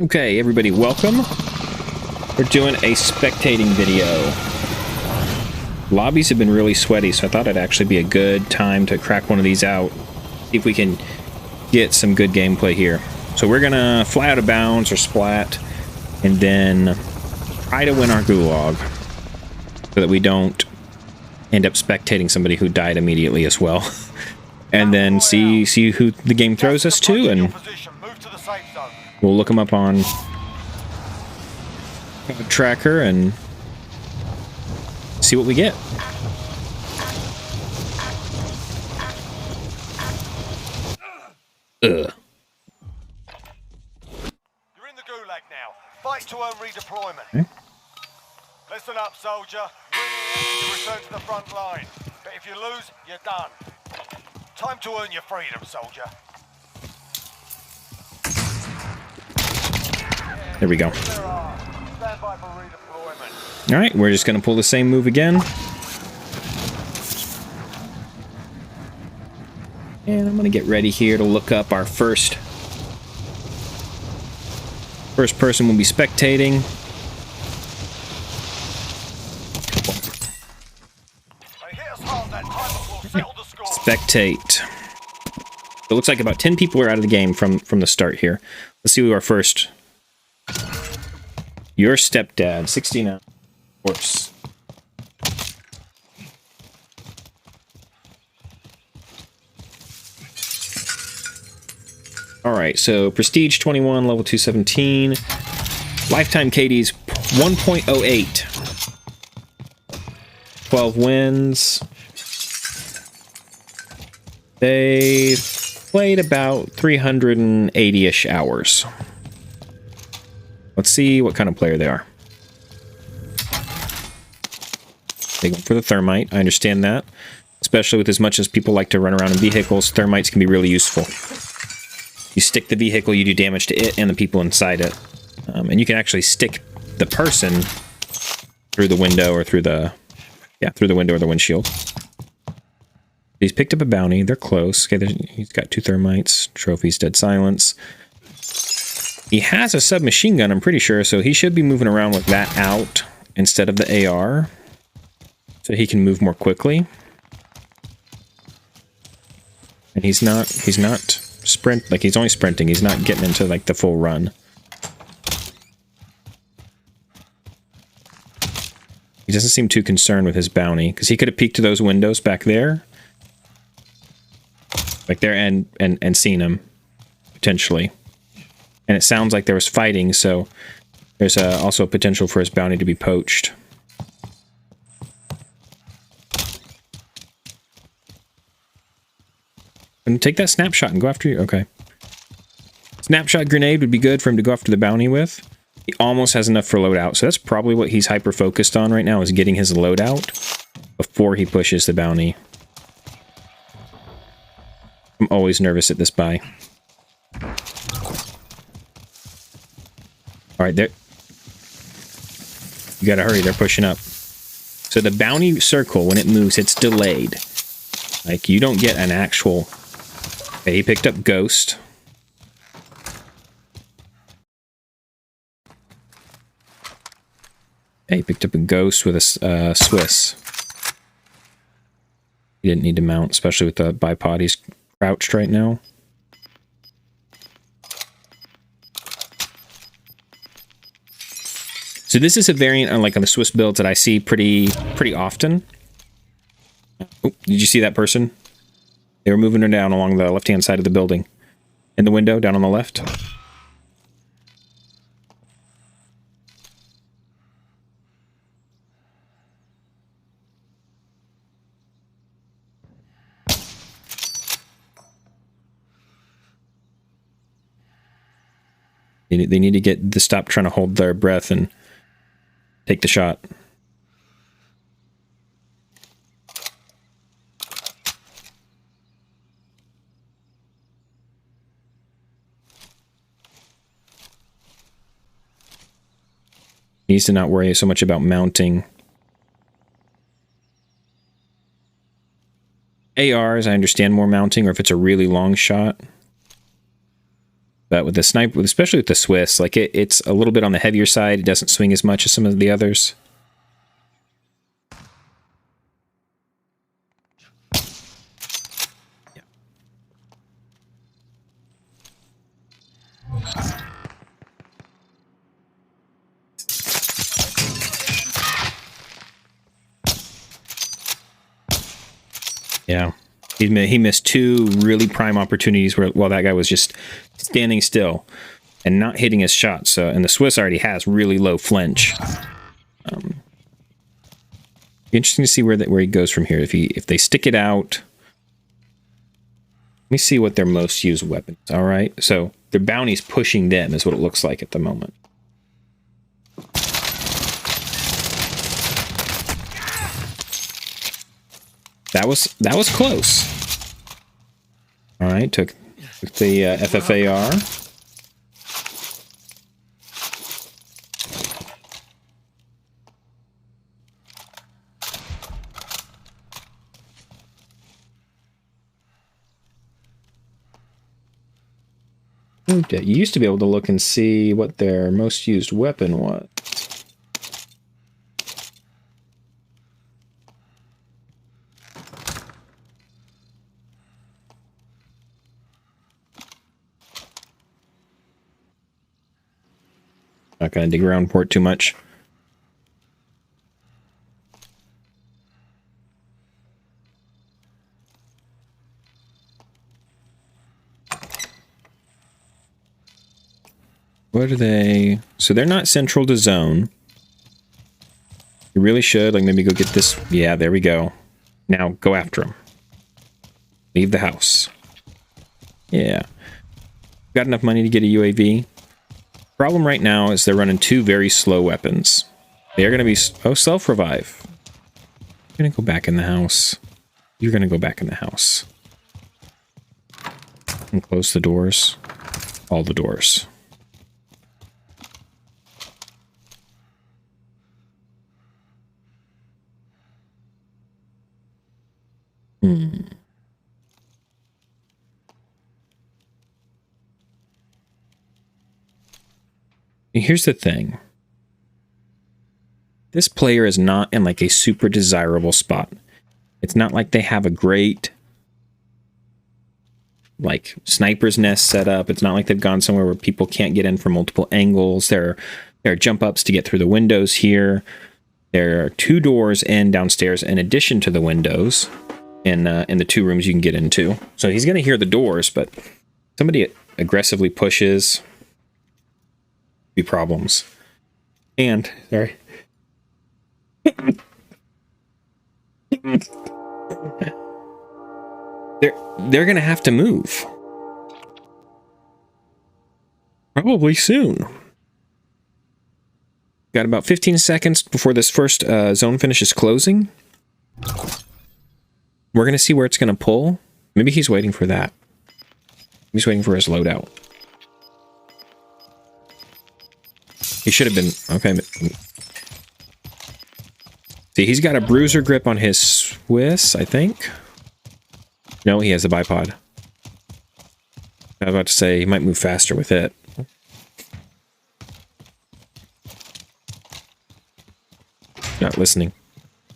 Okay, everybody, welcome. We're doing a spectating video. Lobbies have been really sweaty, so I thought it'd actually be a good time to crack one of these out. See if we can get some good gameplay here. So we're gonna fly out of bounds or splat, and then try to win our gulag, so that we don't end up spectating somebody who died immediately as well. And then see who the game throws us to, and we'll look them up on tracker and see what we get. You're in the gulag now. Fight to earn redeployment. Okay. Listen up, soldier. You return to the front line. But if you lose, you're done. Time to earn your freedom, soldier. There we go. Stand by for redeployment. Alright, we're just gonna pull the same move again. And I'm gonna get ready here to look up our first person we'll be spectating. They hit us hard that time, but we'll settle the score. Spectate. It looks like about 10 people are out of the game from the start here. Let's see who our first. Your stepdad, 69. Of course. Alright, so Prestige 21, level 217. Lifetime KD's 1.08. 12 wins. They played about 380-ish hours. Let's see what kind of player they are. They go for the thermite. I understand that. Especially with as much as people like to run around in vehicles, thermites can be really useful. You stick the vehicle, you do damage to it and the people inside it. And you can actually stick the person through the window or through the... Yeah, through the window or the windshield. He's picked up a bounty. They're close. Okay, he's got 2 thermites. Trophies, dead silence. He has a submachine gun, I'm pretty sure, so he should be moving around with that out instead of the AR. So he can move more quickly. And he's not sprint, like he's only sprinting, he's not getting into like the full run. He doesn't seem too concerned with his bounty, because he could have peeked to those windows back there. Like there and seen him, potentially. And it sounds like there was fighting, so there's also a potential for his bounty to be poached. And take that snapshot and go after you. Okay. Snapshot grenade would be good for him to go after the bounty with. He almost has enough for loadout, so that's probably what he's hyper-focused on right now, is getting his loadout before he pushes the bounty. I'm always nervous at this buy. Alright, there. You gotta hurry, they're pushing up. So the bounty circle, when it moves, it's delayed. Like, you don't get an actual... Okay, he picked up Ghost. Okay, he picked up a Ghost with a Swiss. He didn't need to mount, especially with the bipod. He's crouched right now. So this is a variant on the Swiss builds that I see pretty often. Oh, did you see that person? They were moving her down along the left-hand side of the building. In the window, down on the left. They need to get to stop trying to hold their breath and take the shot. He needs to not worry so much about mounting. ARs, I understand more mounting, or if it's a really long shot. But with the sniper, especially with the Swiss, like it's a little bit on the heavier side. It doesn't swing as much as some of the others. Yeah. He missed two really prime opportunities while that guy was just standing still and not hitting his shots. So, and the Swiss already has really low flinch. Be interesting to see where he goes from here. If they stick it out. Let me see what their most used weapons. All right, so their bounty's pushing them is what it looks like at the moment. That was close. All right, took the FFAR. You used to be able to look and see what their most used weapon was. Not going to dig around for it too much. What are they? So they're not central to zone. You really should, like, maybe go get this. Yeah, there we go. Now go after them. Leave the house. Yeah. Got enough money to get a UAV. Problem right now is they're running two very slow weapons. They are going to be... Oh, self-revive. You're going to go back in the house. You're going to go back in the house. And close the doors. All the doors. Here's the thing. This player is not in like a super desirable spot. It's not like they have a great like sniper's nest set up. It's not like they've gone somewhere where people can't get in from multiple angles. There are jump ups to get through the windows here. There are two doors in downstairs in addition to the windows in the two rooms you can get into. So he's going to hear the doors, but somebody aggressively pushes. Be problems. And sorry. They're gonna have to move. Probably soon. Got about 15 seconds before this first zone finishes closing. We're gonna see where it's gonna pull. Maybe he's waiting for that. He's waiting for his loadout. He should have been... Okay. See, he's got a bruiser grip on his Swiss, I think. No, he has a bipod. I was about to say, he might move faster with it. Not listening.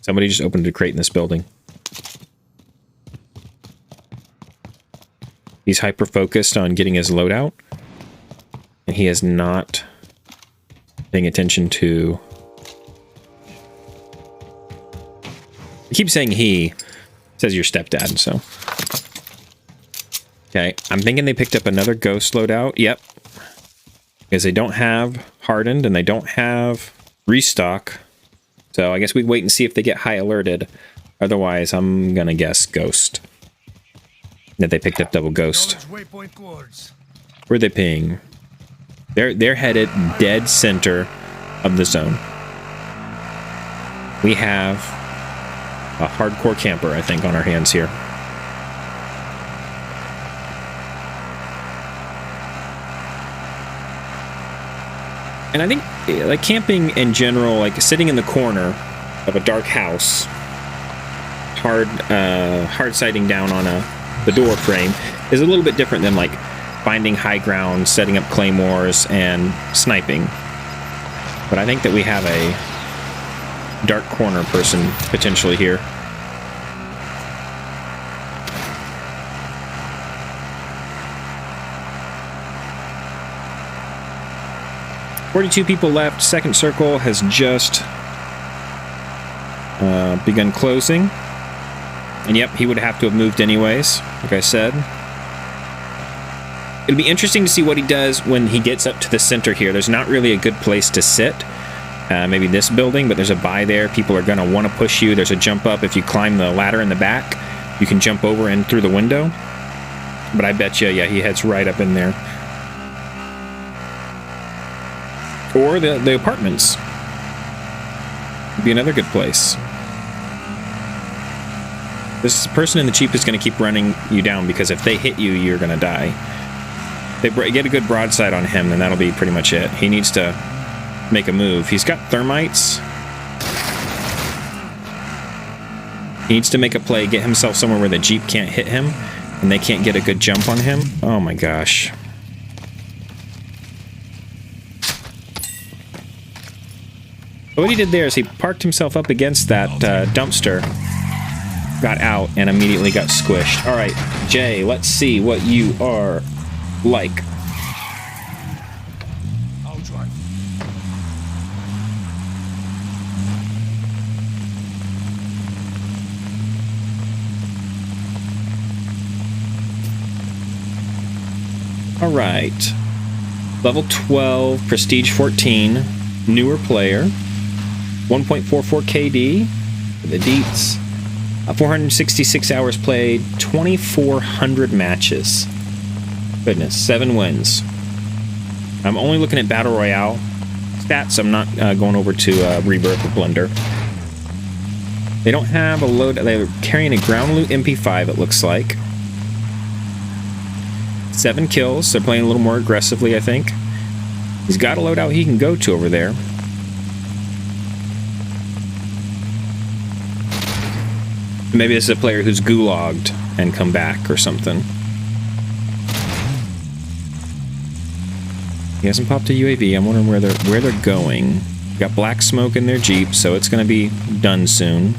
Somebody just opened a crate in this building. He's hyper-focused on getting his loadout. And he is not... paying attention to... I keep saying he. Says your stepdad, so... Okay, I'm thinking they picked up another ghost loadout. Yep. Because they don't have hardened and they don't have restock. So I guess we wait and see if they get high alerted. Otherwise, I'm gonna guess ghost. That they picked up double ghost. Where are they ping? They're headed dead center of the zone. We have a hardcore camper, I think, on our hands here. And I think, like, camping in general, like sitting in the corner of a dark house, hard sighting down on the door frame, is a little bit different than like finding high ground, setting up claymores, and sniping. But I think that we have a dark corner person potentially here. "42 people left. Second circle has just begun closing. And yep, he would have to have moved anyways, like I said. It'll be interesting to see what he does when he gets up to the center here. There's not really a good place to sit. Maybe this building, but there's a buy there. People are going to want to push you. There's a jump up. If you climb the ladder in the back, you can jump over and through the window. But I bet you, yeah, he heads right up in there. Or the apartments. Would be another good place. This person in the Jeep is going to keep running you down, because if they hit you, you're going to die. They get a good broadside on him, then that'll be pretty much it. He needs to make a move. He's got thermites. He needs to make a play, get himself somewhere where the Jeep can't hit him, and they can't get a good jump on him. Oh my gosh. But what he did there is he parked himself up against that dumpster, got out, and immediately got squished. All right, Jay, let's see what you are like. I'll drive. All right. Level 12, Prestige 14, newer player, 1.44 KD for the deets, 466 hours played, 2,400 matches. Goodness, 7 wins. I'm only looking at Battle Royale stats. I'm not going over to Rebirth or Blender. They don't have a load. They're carrying a ground loot MP5, it looks like. 7 kills. They're playing a little more aggressively, I think. He's got a loadout he can go to over there. Maybe this is a player who's gulagged and come back or something. He hasn't popped a UAV. I'm wondering where they're going. Got black smoke in their Jeep, so it's going to be done soon.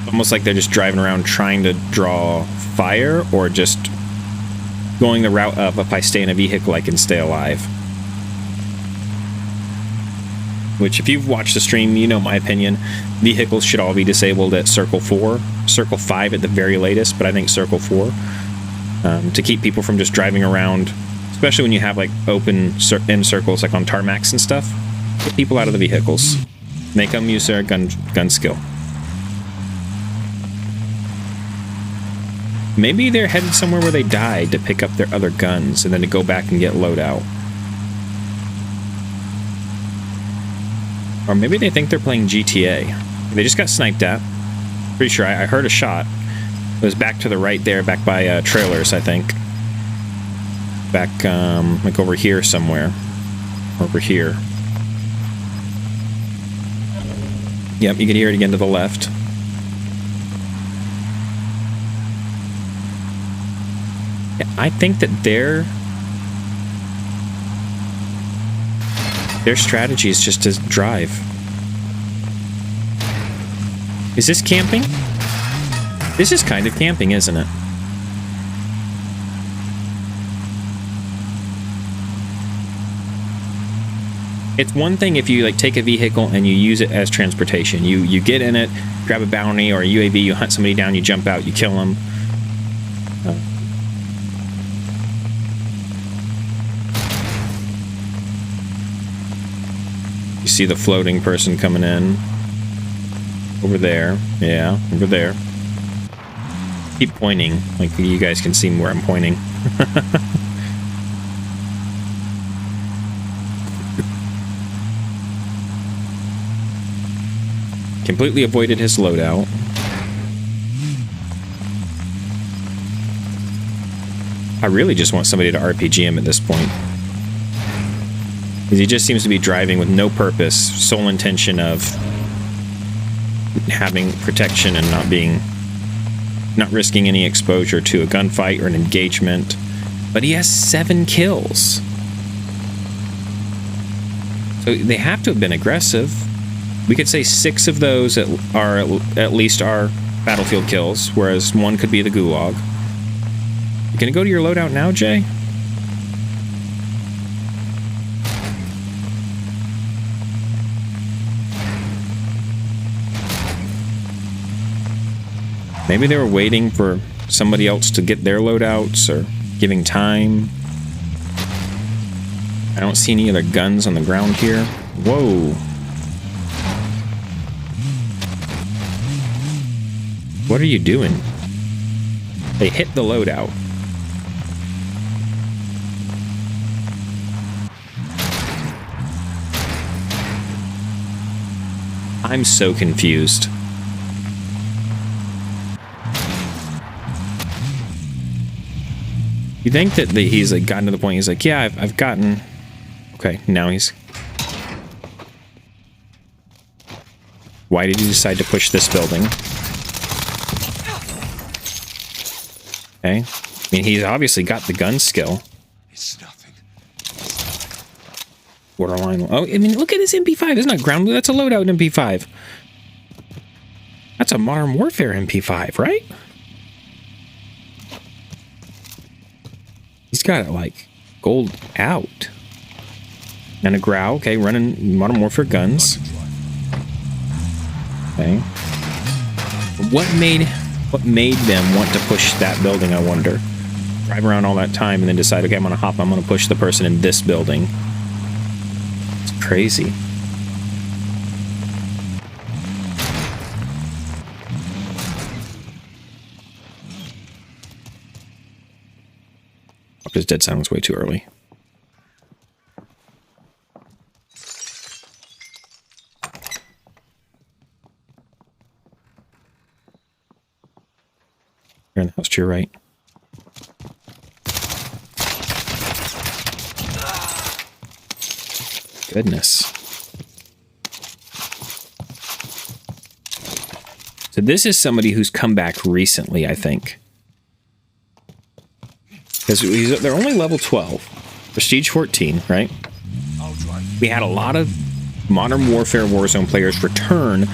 Almost like they're just driving around trying to draw fire, or just going the route of, if I stay in a vehicle, I can stay alive. Which, if you've watched the stream, you know my opinion. Vehicles should all be disabled at Circle 4. Circle 5 at the very latest, but I think Circle 4. To keep people from just driving around, especially when you have like open end circles like on tarmacs and stuff. Get people out of the vehicles. Make them use their gun skill. Maybe they're headed somewhere where they died to pick up their other guns and then to go back and get loadout. Or maybe they think they're playing GTA. They just got sniped at. Pretty sure I heard a shot. It was back to the right there, back by trailers, I think. Back, like over here somewhere. Over here. Yep, you can hear it again to the left. Yeah, I think that their strategy is just to drive. Is this camping? This is kind of camping, isn't it? It's one thing if you like take a vehicle and you use it as transportation. You get in it, grab a bounty or a UAV, you hunt somebody down, you jump out, you kill them. You see the floating person coming in. Over there. Yeah, over there. Keep pointing. Like, you guys can see where I'm pointing. Completely avoided his loadout. I really just want somebody to RPG him at this point. Because he just seems to be driving with no purpose, sole intention of having protection and not risking any exposure to a gunfight or an engagement. But he has 7 kills. So they have to have been aggressive. We could say 6 of those are at least are battlefield kills, whereas 1 could be the gulag. You gonna go to your loadout now, Jay? Maybe they were waiting for somebody else to get their loadouts or giving time. I don't see any other guns on the ground here. Whoa. What are you doing? They hit the loadout. I'm so confused. You think that he's like gotten to the point, he's like, yeah, I've gotten... Okay, now he's... Why did he decide to push this building? Okay. I mean, he's obviously got the gun skill. It's nothing. Borderline... Oh, I mean, look at this MP5. That's not ground blue. That's a loadout MP5. That's a Modern Warfare MP5, right? He's got it, like, gold out. And a growl. Okay, running Modern Warfare guns. Okay. What made them want to push that building, I wonder? Drive around all that time and then decide, okay, I'm gonna push the person in this building. It's crazy. His dead silence way too early. You're in the house to your right. Goodness. So this is somebody who's come back recently, I think. Because they're only level 12. Prestige 14, right? We had a lot of Modern Warfare Warzone players return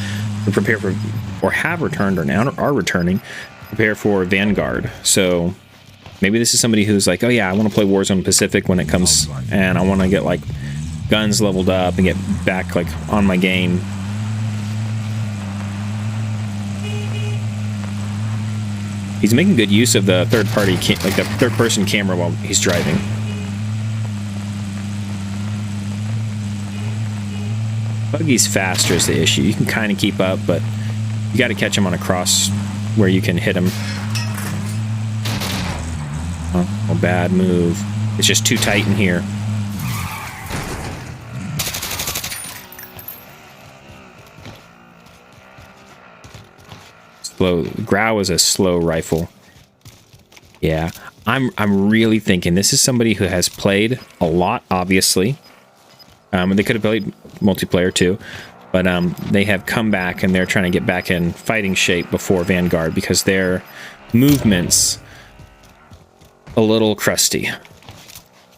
to prepare for, or have returned, or now are returning, to prepare for Vanguard. So maybe this is somebody who's like, oh yeah, I want to play Warzone Pacific when it comes, and I want to get like guns leveled up and get back like on my game. He's making good use of the third-party, like the third-person camera while he's driving. Buggy's faster is the issue. You can kind of keep up, but you got to catch him on a cross where you can hit him. Oh, bad move. It's just too tight in here. Grau is a slow rifle. Yeah, I'm really thinking this is somebody who has played a lot, obviously. They could have played multiplayer too, but they have come back and they're trying to get back in fighting shape before Vanguard because their movements a little crusty.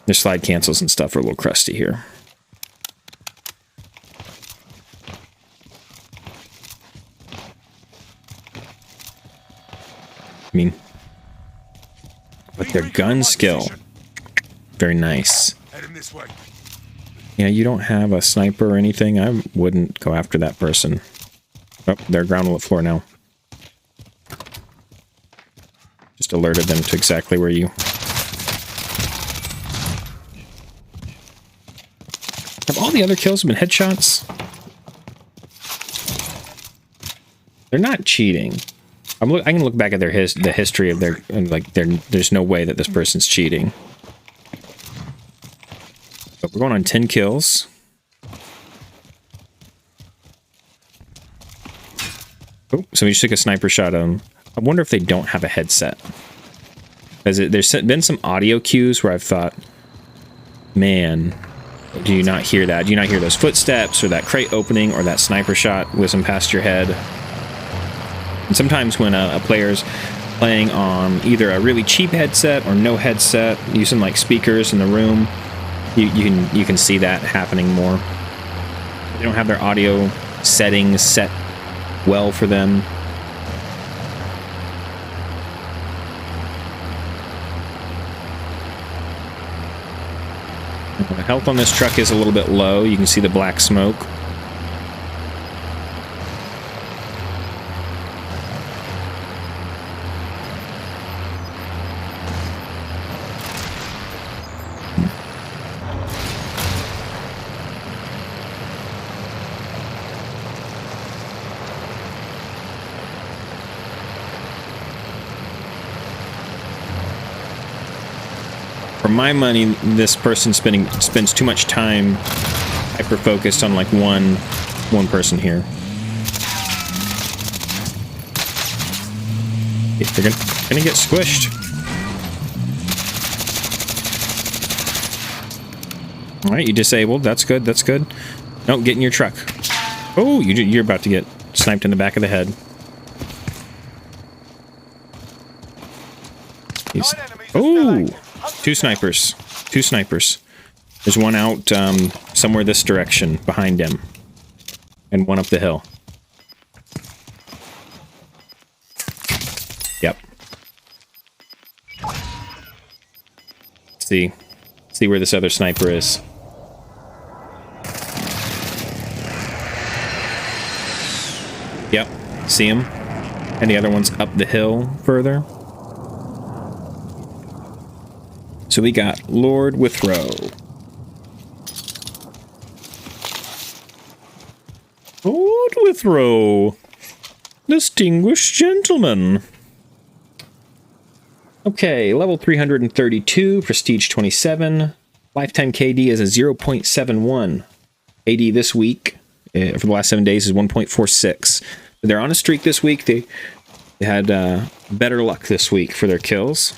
Their slide cancels and stuff are a little crusty here. I mean, but their gun skill, very nice. Yeah, you don't have a sniper or anything. I wouldn't go after that person. Oh, they're ground floor now. Just alerted them to exactly where you... Have all the other kills been headshots? They're not cheating. I can look back at the history of their, and like, there's no way that this person's cheating. But we're going on 10 kills. Oh, somebody just took a sniper shot at them. I wonder if they don't have a headset. There's been some audio cues where I've thought, man, do you not hear that? Do you not hear those footsteps or that crate opening or that sniper shot whizzing past your head? And sometimes when a player's playing on either a really cheap headset or no headset, using like speakers in the room, you can see that happening more. They don't have their audio settings set well for them. The health on this truck is a little bit low. You can see the black smoke. For my money, this person spends too much time hyper focused on like one person here. They're gonna get squished. All right, you disabled. That's good. That's good. No, get in your truck. Oh, you're about to get sniped in the back of the head. Oh. Two snipers. Two snipers. There's one out somewhere this direction behind him. And one up the hill. Yep. See where this other sniper is. Yep. See him? And the other one's up the hill further. So we got Lord Withrow. Lord Withrow. Distinguished gentleman. Okay, level 332, prestige 27. Lifetime KD is a 0.71. AD this week, for the last 7 days, is 1.46. They're on a streak this week. They had better luck this week for their kills.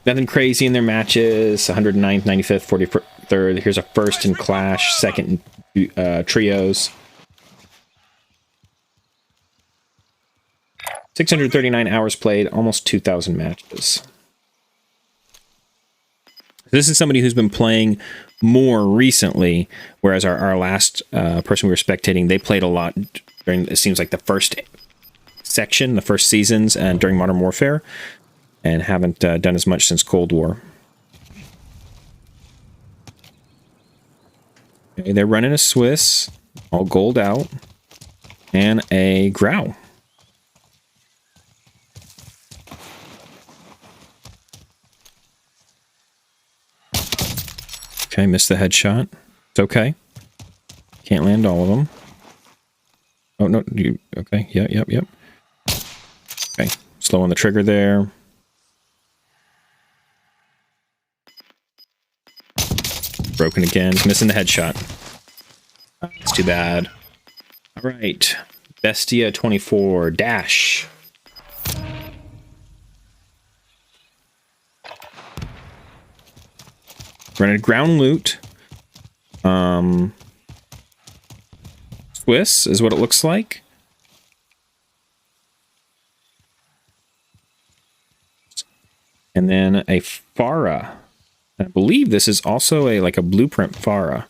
Nothing crazy in their matches. 109th, 95th, 43rd. Here's a first in Clash, second in Trios. 639 hours played, almost 2,000 matches. This is somebody who's been playing more recently, whereas our last person we were spectating, they played a lot during, it seems like, the first section, the first seasons, and during Modern Warfare. And haven't done as much since Cold War. Okay, they're running a Swiss, all gold out, and a Grau. Okay, missed the headshot. It's okay. Can't land all of them. Oh, no, you, okay, yep. Okay, slow on the trigger there. Broken again. Missing the headshot. That's too bad. All right. Bestia 24 dash. Running ground loot. Swiss is what it looks like. And then a Farah. I believe this is also like a blueprint Farah.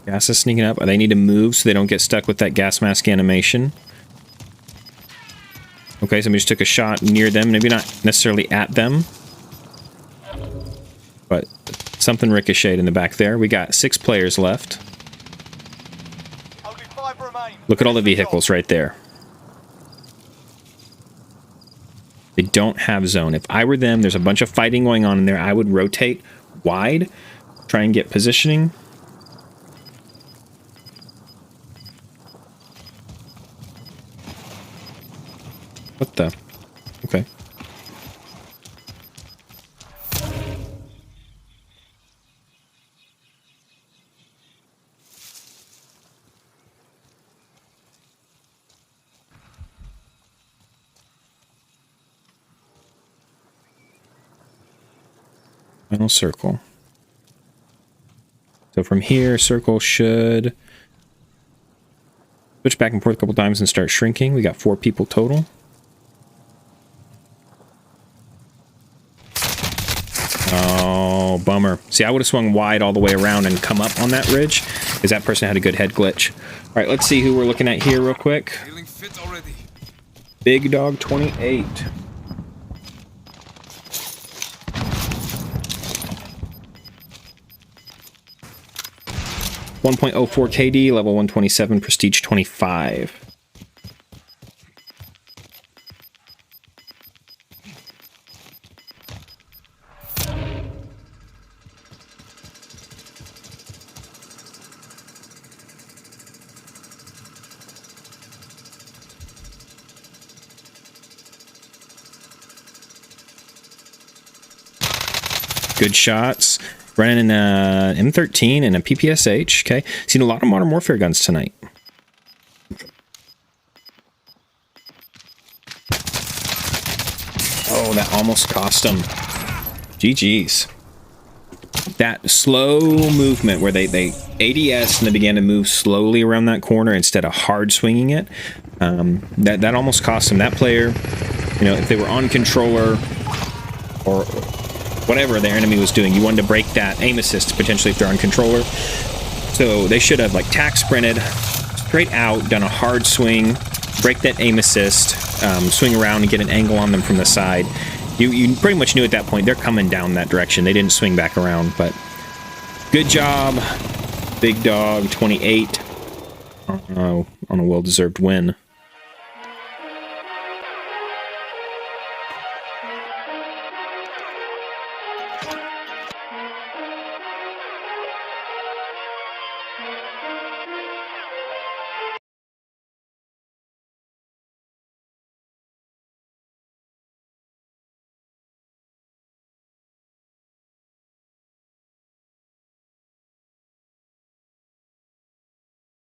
Gas is sneaking up. They need to move so they don't get stuck with that gas mask animation. Okay, somebody just took a shot near them. Maybe not necessarily at them. But something ricocheted in the back there. We got 6 players left. Only 5 remain. Look at all the vehicles right there. They don't have zone. If I were them, there's a bunch of fighting going on in there. I would rotate wide, try and get positioning. What the? Okay. Final circle. So from here, circle should switch back and forth a couple times and start shrinking. We got 4 people total. Oh, bummer. See, I would have swung wide all the way around and come up on that ridge, because that person had a good head glitch. All right, let's see who we're looking at here real quick. Feeling fit already. Big Dog 28. .04 KD, level 127, prestige 25. Good shots. Running an M13 and a PPSH. Okay. Seen a lot of Modern Warfare guns tonight. Oh, that almost cost him. GG's. That slow movement where they ADS and they began to move slowly around that corner instead of hard swinging it. That almost cost him. That player, you know, if they were on controller or whatever their enemy was doing, you wanted to break that aim assist potentially if they're on controller. So they should have like tack sprinted straight out, done a hard swing, break that aim assist, swing around and get an angle on them from the side. You pretty much knew at that point they're coming down that direction. They didn't swing back around, but good job, Big Dog 28 on a well-deserved win.